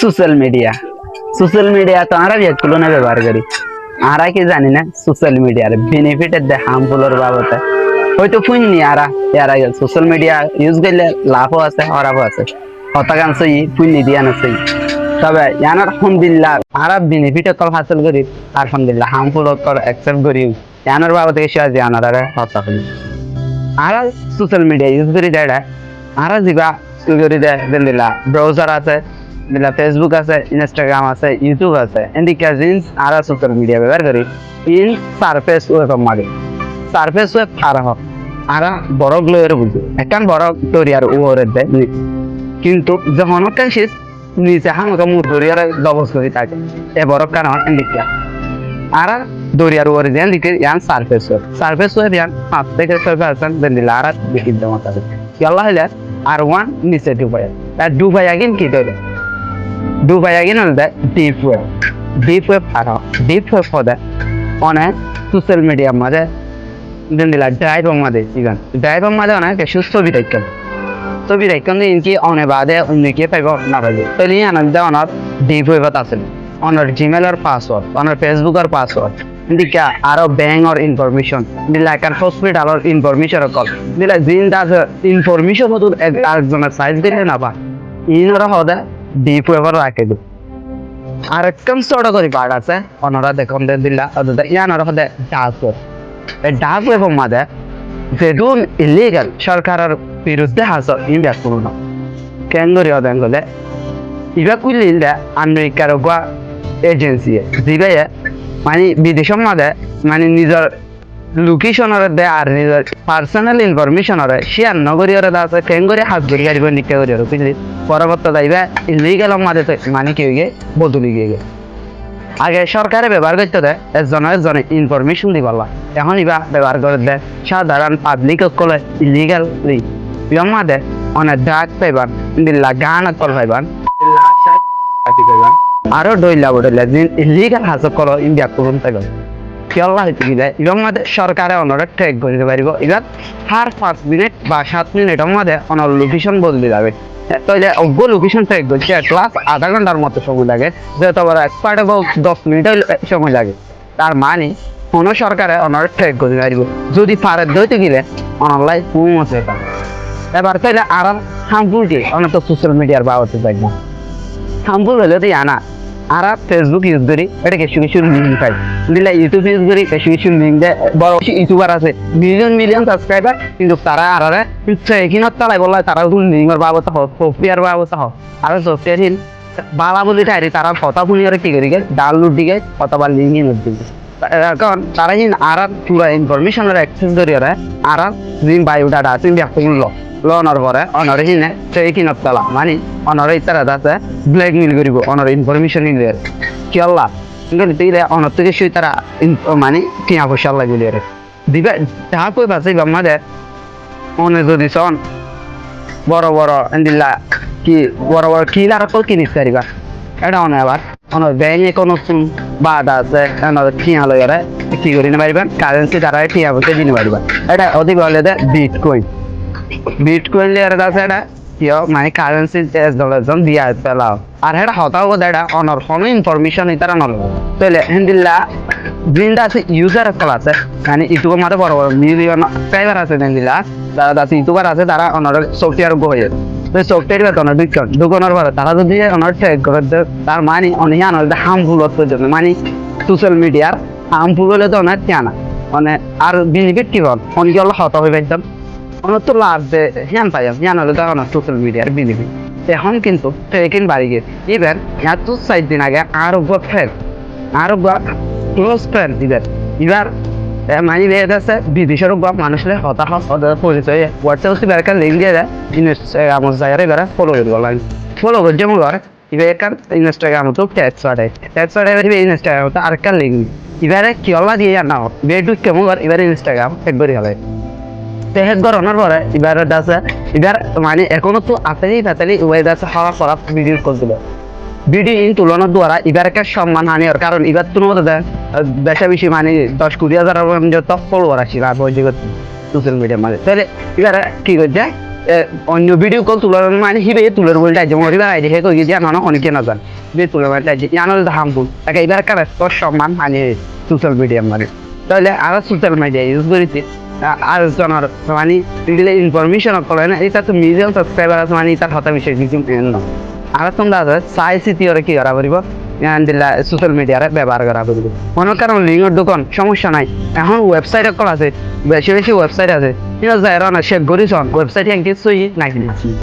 Social media তো আমরা ব্যক্তিগুলো না ব্যবহার করি। আমরা কি জানি না সোশ্যাল মিডিয়ার বেনিফিটের দে হার্মফুলের বাবদে হয়তো শুননি এরা সোশ্যাল মিডিয়া ইউজ করলে লাভও আছে খারাপও আছে, হতাকাংশ শুননি দিয়া আছে। তবে ইয়ানার আলহামদুলিল্লাহ আমরা বেনিফিট কল হাসিল করি, আলহামদুলিল্লাহ হার্মফুল কল অ্যাকসেপ্ট করি। ইয়ানার বাবদে এসে আজ ইয়ানারা হতা করি। আমরা সোশ্যাল মিডিয়া ইউজ করি দেয় আমরা যা করি দেয় দিল্লা ব্রাউজার আছে, দিল্লা ফেসবুক আছে, ইনস্টাগ্রাম আছে, ইউটিউব আছে, এদিকে জিন্স আর সোশ্যাল মিডিয়া ব্যবহার করি in surface web Mage. Surface web আর হোক আর বড় গ্লোয়ের বুঝি একখান বড় দরিয়ার ওরে দেয়, কিন্তু যখন সে নিচে হামকা মুখ দরিয়ার দবস করে থাকে এ বড় কারণ এদিকে আর দরিয়ার ওরে দেন দিকে ইয়ান সারফেস ওয়েব ইয়ান 5 থেকে 6% দিল্লা আর দেখি দেওয়া থাকে ইয়াল্লাহ হলে আর ওয়ান নিচে ডুবাই আর ডুবাই আগিন কি ধরে ডুবাই আগিন হলে ডিপ ওয়েব আর ডিপ ওয়েব হতে অনেক সোশ্যাল মিডিয়ার মাঝে দিলা ড্রাইভের মাঝে ইগান ড্রাইভের মাঝে অনেক ছবি রাখেন ইনকি অনেক বাদে অন্যকে পাইব না পাইব তাহলে আনন্দ অনার ডিপ ওয়েবত আছে অনার জিমেলের পাসওয়ার্ড অনার ফেসবুকের পাসওয়ার্ড দিকা আরো ব্যাংকর ইনফরমেশন দিলা কার হসপিটালের ইনফরমেশন কল দিলা জিন দা ইনফরমেশন হতো আরেকজনের সাইজ দিলে না বা ইনরা হদা ডিপ ওয়েবার রাখে দিল আর একদম ছোট করে পার্ট আছে অনরা দেখুন দিলা ইয়ানরা হদা ডার্ক ওয়েব এই ডার্ক ওয়েবের মাঝে যেদুন ইলিগাল সরকারের বিরুদ্ধে হাসো ইনভেস্ট করুন কেন করি হদেন গলে ইবা কুলিলে আমেরিকার গোয়া এজেন্সি জিবাই মানে বিদেশের মাঝে মানে নিজের লোকেশনের দে আর নিজের পার্সোনাল ইনফরমেশনের শেয়ার নগরীয় আছে কেন করে হাত ধরে গাড়ি নিতে করি আর বুঝলি পরবর্তী যাইবা ইলিগাল মাঝে মানে কি হয়ে বদলি গিয়ে আগে সরকারে ব্যবহার করতে দেয় একজনের ইনফরমেশন দিবাল্লা এখন ইবা ব্যবহার করে দেয় সাধারণ পাবলিক কলে ইলিগাল মাঝে অনেক ড্রাগ পাইবান দিল্লা গান কল পাইবান আরো ডইলা বডইলা ইলিগাল হাসক কল ইন্ডিয়া করুন তাই কেল্লা হইতে গিয়ে ইবার মাঝে সরকারে অনরে ট্রেক করতে পারিব এবার হার 5 মিনিট বা 7 মিনিটের মধ্যে অনর লোকেশন বদলে যাবে তাইলে অজ্ঞ লোকেশন ট্রেক করছে ক্লাস আধা ঘন্টার মতো সময় লাগে যেহেতু আবার এক্সপার্ট এবং 10 মিনিটের সময় লাগে তার মানে কোনো সরকারে অনর ট্রেক করতে পারিব যদি পারে দইতে গেলে অনলাইন ফুম আছে এবার তাইলে আর হার্মফুল কি অনেক তো সোশ্যাল মিডিয়ার বাবদে যাই না হার্মফুল হলে তো জানা আর ফেসবুক ইউজ করি এটা কিছু লিঙ্ক পাই দিলে ইউটিউব ইউজ করি কিছু লিঙ্ক দেয় বড় ইউটিউবার আছে মিলিয়ন সাবস্ক্রাইবার কিন্তু তারা আর এখানে তারাই বললে তারা লিঙ্কের বাবদ হোক সফটওয়্যার বাবদ হোক আর সফটওয়্যার হিল বালা বলি তাই তারা কথা শুনি আর কি করি ডাউনলোড দিকে অথবা লিঙ্ক ইউজ দিকে কারণ তারা আর পুরো ইনফরমেশনের অ্যাক্সেস করি আর বায়োডাটা আছে ব্যক্তিগুলো লনের পরে অনরে হিনে সেইখিনত পেলা মানে অনরে ইতারা আছে ব্ল্যাকমেল করিব অনর ইনফরমেশন নিলে কি আল্লাহ কিন্তু দিলে অনর থেকে সেই তারা মানে কিনা পয়সা লাগিলে দিবে যা কই বাসে আমাদের অনে যদি সন বড় এন্দিল্লা কি বড় কিলার কল কিনিস পারিবা এটা অনে আবার অনর ব্যাংকে কোনো বাধা আছে অনর কিনা লইরে কি করি না পারিবা কারেন্সি দ্বারা কিনা পয়সা দিতে পারিবা এটা অধিক বলে দে বিটকয়েন লেয়ার আছে এটা কিয় মানে কারেন্সি ডলারজন দিয়া পেলাও আর এটা হতাও এটা অনর কোনো ইনফরমেশন ইতারা নল তাহলে হিন্দিল্লা জিনটা আছে ইউজার কল আছে মানে ইউটিউবের মাঝে বড় মিলিয়ন সাবস্ক্রাইবার আছে হিন্দিল্লা যারা আছে ইউটিউবার আছে তারা অনর সফটওয়্যার গয়ে তো সফটওয়্যার বেতনের দোকানের পরে তারা যদি অনর ট্র্যাক করে তার মানে অনেক আনন্দ হার্মফুল হচ্ছে জন্য মানে সোশ্যাল মিডিয়ার হার্মফুল হলে তো অনেক জানা মানে আর বেনিফিট কি বল অনেকে হলো হতা হয়ে পাইতাম অনেক তো লাভ যে জ্ঞান পাই জ্ঞান হলে তখন সোশ্যাল মিডিয়ার বেনিফিট এখন কিন্তু ট্রেকিং বাড়ি গিয়ে ইভেন এত 4 দিন আগে আরো ক্লোজ ফ্রেন্ড এবার মানে আছে বিদেশের মানুষের হতাশ পরিচয় হোয়াটসঅ্যাপ বেরকার লিঙ্ক দিয়ে দেয় ইনস্টাগ্রাম জায়গায় এবার ফলো করে যেমন এবার একটা ইনস্টাগ্রাম তো ট্যাক্স ইনস্টাগ্রাম তো আরেকটা লিঙ্ক এবারে কি হল্লা দিয়ে না বেডু কেমন এবার ইনস্টাগ্রাম একবারই হবে তেহেক গরনের পরে এবার আছে এবার মানে এখনো তো আতালি ওয়েদ আছে হাওয়া করা ভিডিও করছিল ভিডিও ইন তুলনার দ্বারা এবার একটা সম্মান হানির কারণ এবার তো বেশি মানে 10-20 হাজার যত ফলোয়ার আসি না সোশ্যাল মিডিয়ার মাঝে তাহলে এবার কি করছে অন্য ভিডিও কল তোলার মানে হিবে তুলার বলটা যেমন রিবার আইডি হে কই যে না অনেকে না জান বে তুলার বলটা যে জানো হামফুল তাকে এবার কার তোর সম্মান মানে সোশ্যাল মিডিয়া মানে তাহলে আর সোশ্যাল মিডিয়া ইউজ করেছি আর জনের মানে দিলে ইনফরমেশন করে না এটা তো মিলিয়ন সাবস্ক্রাইবার আছে মানে তার হতা বিষয় কিছু না আর তোমরা চাই সিটি ওরা কি করা পারিব দিলা সোশ্যাল মিডিয়ারে ব্যবহার করা পারিব মনে কারণ লিঙ্কের দোকান সমস্যা নাই এখন ওয়েবসাইট কল আছে বেশি বেশি ওয়েবসাইট আছে ঠিক আছে এরা না শেখ করিস ওয়েবসাইট এঙ্গেজ হই নাকি